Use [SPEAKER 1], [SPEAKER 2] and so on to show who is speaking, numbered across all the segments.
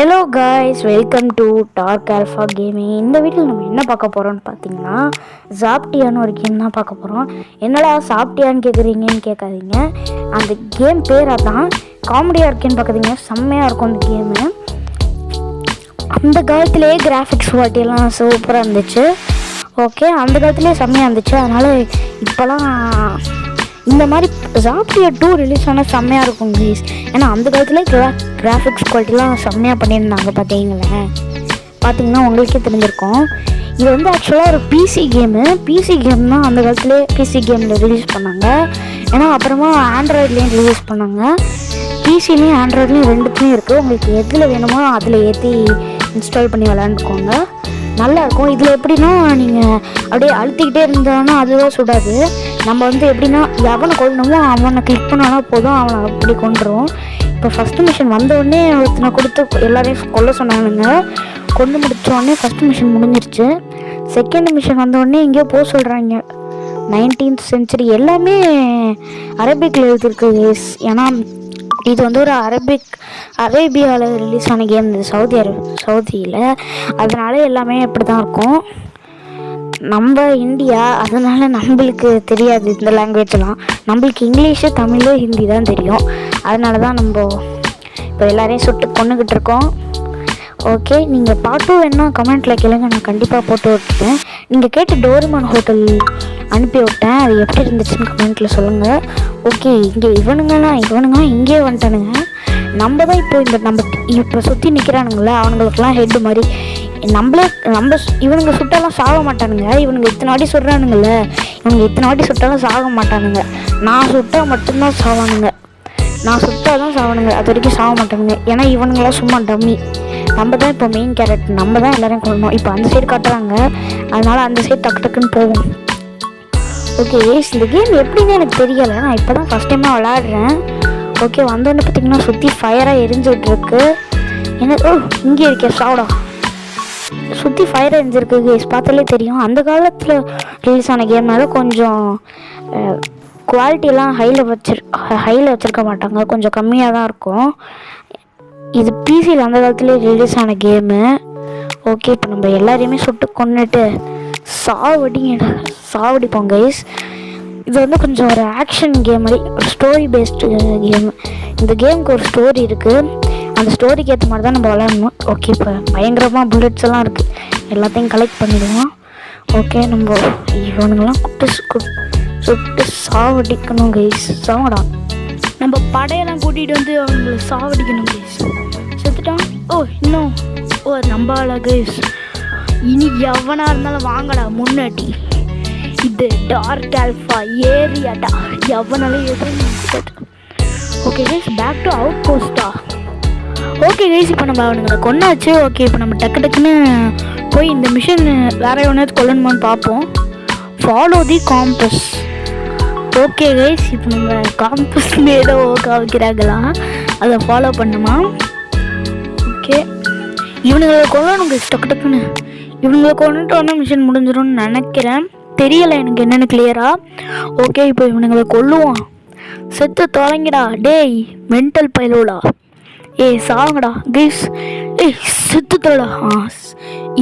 [SPEAKER 1] Hello guys, welcome to Dark Alpha Gaming. இந்த வீட்டில் நம்ம என்ன பார்க்க போகிறோம்னு பார்த்தீங்கன்னா, சாப்பிட்டியான்னு ஒரு கேம் தான் பார்க்க போகிறோம். என்னடா சாப்பிட்டியான்னு கேட்குறீங்கன்னு கேட்காதீங்க, அந்த கேம் பேர் அதான். காமெடியாக இருக்கேன்னு பார்க்குறீங்க, செம்மையாக இருக்கும் அந்த கேமு. அந்த காலத்திலே கிராஃபிக்ஸ் வாட்டியெல்லாம் சூப்பராக இருந்துச்சு. ஓகே, அந்த காலத்திலே செம்மையாக இருந்துச்சு. அதனால் இப்போலாம் இந்த மாதிரி சாப்பிட்டியா 2 ரிலீஸ் ஆனால் செம்மையாக இருக்கும் ப்ளீஸ். ஏன்னா அந்த காலத்தில் கிராஃபிக்ஸ் குவாலிட்டிலாம் செம்மையாக பண்ணியிருந்தாங்க. பார்த்தீங்கன்னா உங்களுக்கே தெரிஞ்சிருக்கும். இது வந்து ஆக்சுவலாக ஒரு பிசி கேம் தான். அந்த காலத்துலேயே பிசி கேமில் ரிலீஸ் பண்ணாங்க. ஏன்னா அப்புறமா ஆண்ட்ராய்ட்லேயும் ரிலீஸ் பண்ணாங்க. பிசிலையும் ஆண்ட்ராய்ட்லேயும் ரெண்டுத்துலேயும் இருக்குது. உங்களுக்கு எதில் வேணுமோ அதில் ஏற்றி இன்ஸ்டால் பண்ணி விளாண்டுக்கோங்க, நல்லாயிருக்கும். இதில் எப்படின்னா, நீங்கள் அப்படியே அழுத்திக்கிட்டே இருந்தோன்னா அதுதான் சுடாது. நம்ம வந்து எப்படின்னா, எவனை கொள்ளணுமோ அவனை கிளிக் பண்ணோன்னா போதும், அவனை அப்படி கொண்டுரும். இப்போ ஃபஸ்ட்டு மிஷன் வந்தோடனே ஒருத்தனை கொடுத்து எல்லாரையும் கொல்ல சொன்னானுங்க. கொண்டு முடித்தோடனே ஃபஸ்ட்டு மிஷன் முடிஞ்சிருச்சு. செகண்ட் மிஷன் வந்தோடனே எங்கேயோ போக சொல்கிறாங்க. 19th century எல்லாமே அரபிக்கில் எழுதிருக்கு. ஏன்னா இது வந்து ஒரு அரேபியாவில் ரிலீஸ் ஆன கேம், இது சவுதியில். அதனால எல்லாமே அப்படி தான் இருக்கும். நம்ம இந்தியா, அதனால் நம்மளுக்கு தெரியாது இந்த லாங்குவேஜெலாம். நம்மளுக்கு இங்கிலீஷு, தமிழ், ஹிந்தி தான் தெரியும். அதனால தான் நம்ம இப்போ எல்லாரையும் சுட்டு கொண்டுக்கிட்டு இருக்கோம். ஓகே, நீங்கள் பாட்டும் வேணா கமெண்ட்டில் கேளுங்க, நான் கண்டிப்பாக போட்டு விட்டுட்டேன். நீங்கள் கேட்டு டோரிமான் ஹோட்டல் அனுப்பி விட்டேன், அது எப்படி இருந்துச்சுன்னு கமெண்ட்டில் சொல்லுங்கள். ஓகே, இங்கே இவனுங்களாம் இங்கேயே வந்துட்டானுங்க. நம்ம தான் இப்போ சுற்றி நிற்கிறானுங்களே, அவனுங்களுக்கெல்லாம் ஹெட்டு மாதிரி இவனுங்க சுட்டாலும் சாக மாட்டானுங்க. இவனுங்க இத்தனை வாட்டி சுடுறானுங்கள, இவனுங்க இத்தனை வாட்டி சுட்டாலும் சாக மாட்டானுங்க. நான் சுட்டால் மட்டும்தான் சாவானுங்க. அது வரைக்கும் சாக மாட்டானுங்க. ஏன்னா இவனுங்களாம் சும்மா டம்மி. நம்ம தான் இப்போ மெயின் கேரக்டர், நம்ம தான் எல்லோரையும் கொள்ளணும். இப்போ அந்த சைடு காட்டுறாங்க, அதனால் அந்த சைடு டக்குன்னு போகும். ஓகே, இந்த கேம் எப்படின்னு எனக்கு தெரியலை. நான் இப்போ தான் ஃபஸ்ட் டைமாக விளாடுறேன். ஓகே, வந்தோடனே பார்த்திங்கன்னா சுற்றி ஃபயராக எரிஞ்சுக்கிட்டு இருக்கு. இங்கே இருக்கே சாவடா, சுற்றி ஃபயர் எரிஞ்சிருக்கு கேஸ், பார்த்தாலே தெரியும். அந்த காலத்தில் ரிலீஸ் ஆன கேம்னால கொஞ்சம் குவாலிட்டியெல்லாம் ஹையில் வச்சுருக்க மாட்டாங்க, கொஞ்சம் கம்மியாக தான் இருக்கும். இது பிசியில் அந்த காலத்துலேயே ரிலீஸ் ஆன கேமு. ஓகே, இப்போ நம்ம எல்லாரையுமே சுட்டு கொண்டுட்டு சாவடிப்போம் கைஸ். இது வந்து கொஞ்சம் ஒரு ஆக்ஷன் கேம் மாதிரி, ஒரு ஸ்டோரி பேஸ்டு கேம். இந்த கேமுக்கு ஒரு ஸ்டோரி இருக்குது, அந்த ஸ்டோரிக்கு ஏற்ற மாதிரி தான் நம்ம விளாடணும். ஓகே, இப்போ பயங்கரமாக புல்லட்ஸ் எல்லாம் இருக்குது, எல்லாத்தையும் கலெக்ட் பண்ணிடுவோம். ஓகே, நம்ம இவனுங்கெல்லாம் சுட்டு சாவடிக்கணும் கைஸ். சாவடா, நம்ம படையெல்லாம் கூட்டிகிட்டு வந்து அவங்களை சாவடிக்கணும் கைஸ். செத்துட்டான். இன்னும் நம்பால கைஸ். இனி எவனாக இருந்தாலும் வாங்கடா முன்னாடி. இது டார்க் ஆல்ஃபா ஏரியாடா, எவனாலும் எதுவும். Okay guys, back to out போஸ்டா. ஓகே கைஸ், இப்போ நம்ம அவனுங்களை கொண்டாச்சு. ஓகே, இப்போ நம்ம டக்குன்னு போய் இந்த மிஷன் வேறு எவனாச்சும் கொல்லணுமான்னு பார்ப்போம். Follow the compass. Okay guys, இப்போ நம்ம காம்பஸ் மேலே காமிக்கிறாங்களா, அதை ஃபாலோ பண்ணுமா. ஓகே, இவனுங்களை கொல்லணும் கைஸ் டக்குன்னு. இவனுங்களை கொண்டுட்டோன்னா மிஷன் முடிஞ்சிடும்னு நினைக்கிறேன், தெரியலை எனக்கு என்னென்னு கிளியராக. ஓகே, இப்போ இவனுங்களை கொல்லுவான். செத்து தொலைங்கடா டேய் மென்டல் பைலோடா. சாவுங்கடா கைஸ். செத்து தொலை.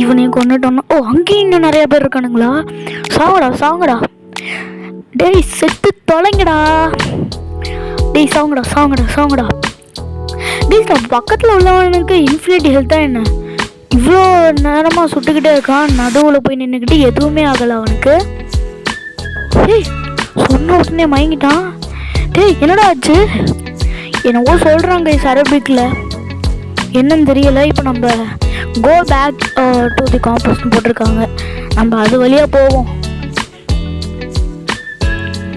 [SPEAKER 1] இவனையும் கொண்டுட்டோன்னா அங்கேயும் இன்னும் நிறைய பேர் இருக்கானுங்களா. சாவுங்கடா டேய், செத்து தொலைங்கடா டேய். சாவுங்கடா டேய். நம்ம பக்கத்தில் உள்ளவனுக்கு இன்ஃபினிட்டி ஹெல்த்தா என்ன, இவ்வளோ நேரமாக சுட்டுக்கிட்டே இருக்கான். நடுவில் போய் நின்றுக்கிட்டு எதுவுமே ஆகலை அவனுக்கு. சொன்ன உடனே மயங்கிட்டான். டேய், என்னடா ஆச்சு? என்னவோ சொல்கிறாங்க அரபிக்கில், என்னன்னு தெரியலை. இப்போ நம்ம கோ பேக் டு தி காம்பஸ்ன்னு போட்டிருக்காங்க, நம்ம அது வழியாக போவோம்.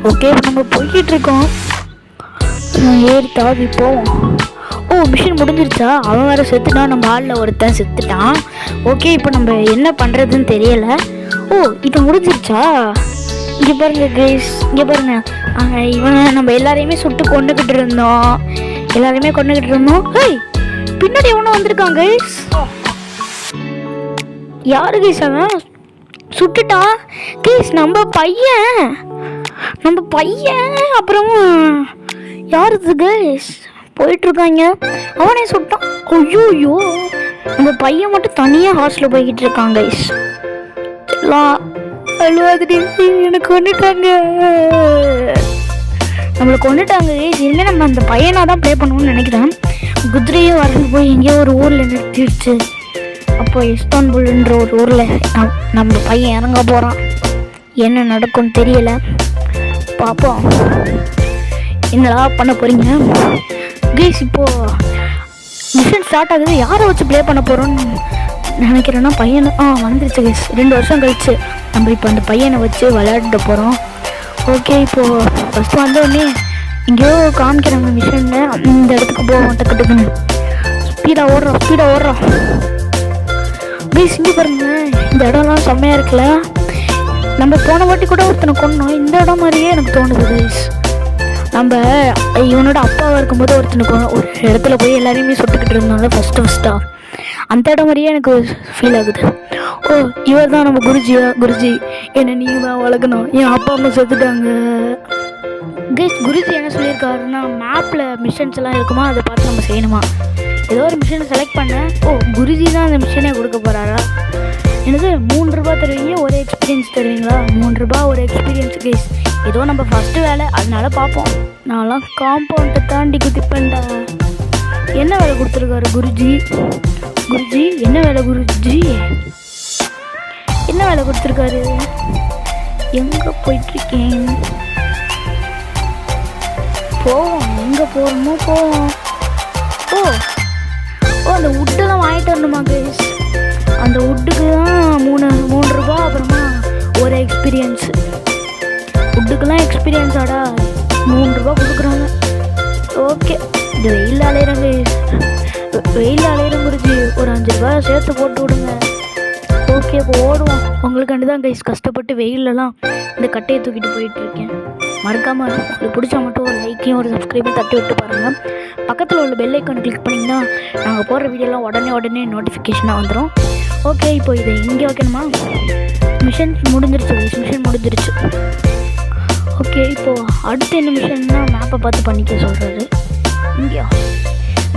[SPEAKER 1] ஓகே, இப்போ நம்ம போய்கிட்டு இருக்கோம், ஏறி தாவி போவோம். மிஷன் முடிஞ்சிருச்சா? அவன் வேறு செத்துட்டான், நம்ம ஆளில் ஒருத்தன் செத்துட்டான். ஓகே, இப்போ நம்ம என்ன பண்ணுறதுன்னு தெரியலை. இப்போ முடிஞ்சிருச்சா? இங்கே பாருங்க கைஸ், இங்கே பாருங்க. இவனை நம்ம எல்லாரையுமே சுட்டு கொண்டுக்கிட்டு இருந்தோம். பின்னாடி எவனோ வந்திருக்கான் கைஸ். யாரு கைஸ் அவன்? சுட்டுட்டான் கைஸ் நம்ம பையன். அப்புறமும் யார் இது கைஸ்? போயிட்டுருக்காங்க. அவனே சுட்டான். ஐயோ, நம்ம பையன் மட்டும் தனியாக ஹாஸ்டலில் போய்கிட்டு இருக்காங்க. எல்லாம் அழுவாதிரி, எனக்கு கொண்டுட்டாங்க, நம்மளை கொண்டுட்டாங்க. இனிமேல் நம்ம அந்த பையனாக தான் ப்ளே பண்ணணும்னு நினைக்கிறேன். குதிரையே வரது போய் எங்கேயோ ஒரு ஊரில் நிறுத்திடுச்சு. அப்போ இஸ்தான்புல்ன்ற ஒரு ஊரில் நம்ம பையன் இறங்க போகிறான். என்ன நடக்கும்னு தெரியல, பார்ப்போம். என்னடா பண்ண போகிறீங்க கைஸ்? இப்போது மிஷன் ஸ்டார்ட் ஆகுது. யாரை வச்சு ப்ளே பண்ண போகிறோன்னு நினைக்கிறேன்னா பையனை வந்துருச்சு கைஸ். 2 வருஷம் கழிச்சு நம்ம இப்போ அந்த பையனை வச்சு விளையாட போகிறோம். ஓகே, இப்போது ஃபஸ்ட்டு வந்தோடனே எங்கேயோ காமிக்கிறாங்க மிஷனில். இந்த இடத்துக்கு போவோம். டக்குன்னு ஸ்பீடாக ஓடுறோம் கைஸ். இங்கே பாருங்க, இந்த இடம்லாம் செம்மையாக இருக்குல்ல. நம்ம போன வாட்டி கூட ஒருத்தனை கொண்டோம். இந்த இடம் மாதிரியே எனக்கு தோணுது கைஸ். நம்ம இவனோட அப்பாவாக இருக்கும்போது ஒருத்தனுக்கு ஒரு இடத்துல போய் எல்லாரையுமே சுட்டுக்கிட்டு இருந்தாங்க ஃபஸ்ட்டாக. அந்த இடம் மாதிரியே எனக்கு ஃபீல் ஆகுது. ஓ, இவர் தான் நம்ம குருஜி, என்னை நீங்கள் தான் வளர்க்கணும், என் அப்பா அம்மா செத்துட்டாங்க கைஸ். குருஜி என்ன சொல்லியிருக்காருன்னா, மேப்பில் மிஷன்ஸ் எல்லாம் இருக்குமா, அதை பார்த்து நம்ம செய்யணுமா. ஏதோ ஒரு மிஷனை செலக்ட் பண்ணேன். ஓ, குருஜி தான் அந்த மிஷனே கொடுக்க போகிறாரா? என்னது 3 ரூபா தருவீங்க, ஒரு எக்ஸ்பீரியன்ஸ் தருவீங்களா? 3 ரூபா ஒரு எக்ஸ்பீரியன்ஸ் கைஸ். ஏதோ நம்ம ஃபஸ்ட்டு வேலை, அதனால பார்ப்போம். நான்லாம் காம்பவுண்டை தாண்டி குதிப்பேன்டா. என்ன வேலை கொடுத்துருக்காரு குருஜி? என்ன வேலை குருஜி? என்ன வேலை கொடுத்துருக்காரு? எங்கே போயிட்டுருக்கேன்? போவோம், எங்கே போகிறோமோ போவோம். ஓ, அந்த வுட்டெல்லாம் வாங்கிட்டு வரணுமா கைஸ்? அந்த வுட்டுக்கு தான் 3 ரூபா, அப்புறமா ஒரு எக்ஸ்பீரியன்ஸ். வுட்டுக்கெல்லாம் எக்ஸ்பீரியன்ஸாடா 3 ரூபா கொடுக்குறாங்க. ஓகே, இந்த வெயில் அலையிறங்க குருஜி, ஒரு 5 ரூபா சேர்த்து போட்டு விடுங்க. ஓகே, இப்போ ஓடுவோம். உங்களுக்காண்டி தான் கைஸ் கஷ்டப்பட்டு வெயிலெலாம் இந்த கட்டையை தூக்கிட்டு போயிட்டுருக்கேன். மறக்காமல் உங்களுக்கு பிடிச்சா மட்டும் ஒரு லைக்கையும் ஒரு சப்ஸ்கிரைபையும் தட்டி விட்டு பாருங்கள். பக்கத்தில் உள்ள பெல் ஐக்கானை கிளிக் பண்ணிங்கன்னா நாங்கள் போடுற வீடியோலாம் உடனே நோட்டிஃபிகேஷனாக வந்துடும். ஓகே, இப்போ இதை இங்கே வைக்கணுமா? மிஷன் முடிஞ்சிருச்சு. ஓகே, இப்போது அடுத்த என்ன மிஷன்னா மேப்பை பார்த்து பண்ணிக்க சொல்கிறாரு. இங்கேயா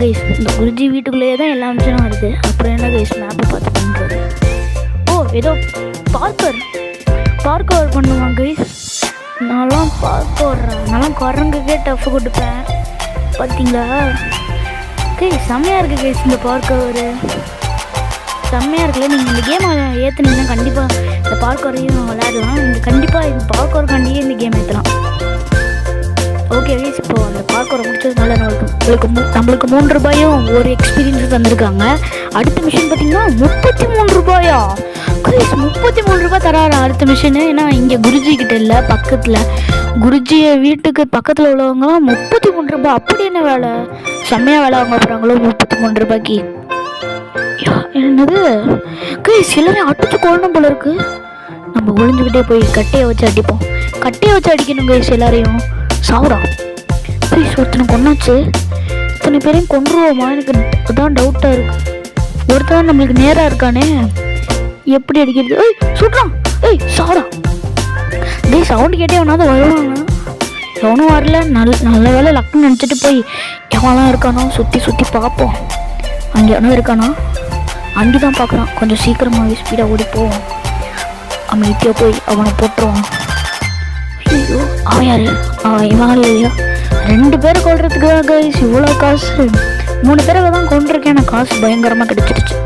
[SPEAKER 1] கைஸ்? இந்த குருஜி வீட்டுக்குள்ளேயே தான் எல்லா மிஷனும் வருது. அப்புறம் என்ன கைஸ் மேப்பை பார்த்து பண்ணுறது? ஓ, ஏதோ பார்க்கவர் பண்ணுவான் கைஸ். நான்லாம் நான்லாம் குரங்குக்கே டஃப் கொடுப்பேன் பார்த்தீங்களா கைஸ்? செம்மையாக இருக்குது கைஸ். இந்த பார்க்கவர் செம்மையாக இருக்குல்ல. நீங்கள் இந்த கேமை ஏற்றுனீங்கன்னா கண்டிப்பாக இந்த பார்க்கவரையும் விளையாடலாம். நீங்கள் கண்டிப்பாக இந்த பார்க்கவருக்காண்டியே இந்த கேம் ஏற்றலாம். ஓகே கைஸ், இப்போது அந்த பார்க்கவரை முடிச்சதுனால நம்மளுக்கு 3 ரூபாயும் ஒரு எக்ஸ்பீரியன்ஸும் தந்திருக்காங்க. அடுத்த மிஷன் பார்த்தீங்கன்னா 33 ரூபாயா கைஸ்? 33 ரூபா தராரு அடுத்த மிஷனு. ஏன்னா இங்கே குருஜி கிட்ட இல்லை, பக்கத்தில் குருஜி வீட்டுக்கு பக்கத்தில் உள்ளவங்களாம் 33 ரூபா. அப்படி என்ன வேலை? செம்மையாக வேலை வாங்க போகிறாங்களோ 33 ரூபாய்க்கு. என்னது கைஸ்? எல்லாரையும் அடிச்சு கொள்ளணும் போல இருக்கு. நம்ம ஒளிஞ்சுக்கிட்டே போய் கட்டையை வச்சு அடிப்போம். கட்டையை வச்சு அடிக்கணும் கைஸ் எல்லாரையும். சாவுடா கைஸ், ஒருத்தனை கொண்டாச்சு. இத்தனை பேரையும் கொண்டுருவோமா? எனக்கு அதான் டவுட்டாக இருக்குது. ஒருத்தன் நம்மளுக்கு நேராக இருக்கானே, எப்படி அடிக்கிறது? சுடுறான். சாவுடா டேய், சவுண்டு கேட்டே எவனாவது வருவாங்க. எவனும் வரல. நல்ல வேலை லக்குன்னு நினச்சிட்டு போய் எவனாலாம் இருக்கானோ சுற்றி பார்ப்போம். அங்கே எவனும் இருக்கானா? அங்கே தான் பார்க்குறான். கொஞ்சம் சீக்கிரமாகவே ஸ்பீடாக ஓடி போவோம். அமைதியாக போய் அவனை போட்டுருவான். ஐயோ, அவன் யாரு? இவன் இல்லையா? 2 பேரை கொள்றதுக்கு கைஸ் இவ்வளோ காசு. 3 பேரை தான் கொண்டிருக்கேன். எனக்கு காசு பயங்கரமாக கிடச்சிருச்சு.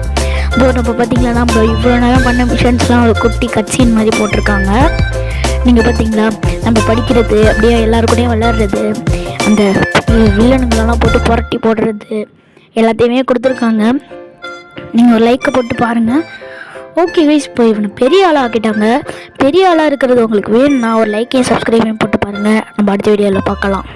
[SPEAKER 1] இப்போ நம்ம பார்த்தீங்களா, நம்ம இவ்வளோ நேரம் பண்ண மிஷன்ஸ்லாம் ஒரு குட்டி கட்சின் மாதிரி போட்டிருக்காங்க. நீங்கள் பார்த்தீங்களா, நம்ம படிக்கிறது, அப்படியே எல்லாருக்கூடையும் விளையாடுறது, அந்த வில்லனுங்களெல்லாம் போட்டு புரட்டி போடுறது எல்லாத்தையுமே கொடுத்துருக்காங்க. நீங்கள் ஒரு லைக்கை போட்டு பாருங்கள். ஓகே கைஸ், இப்போ இவனை பெரிய ஆளாக ஆக்கிட்டாங்க. பெரிய ஆளாக இருக்கிறது உங்களுக்கு வேணும்னா ஒரு லைக்கையும் சப்ஸ்கிரைபையும் போட்டு பாருங்கள். நம்ம அடுத்த வீடியோவில் பார்க்கலாம்.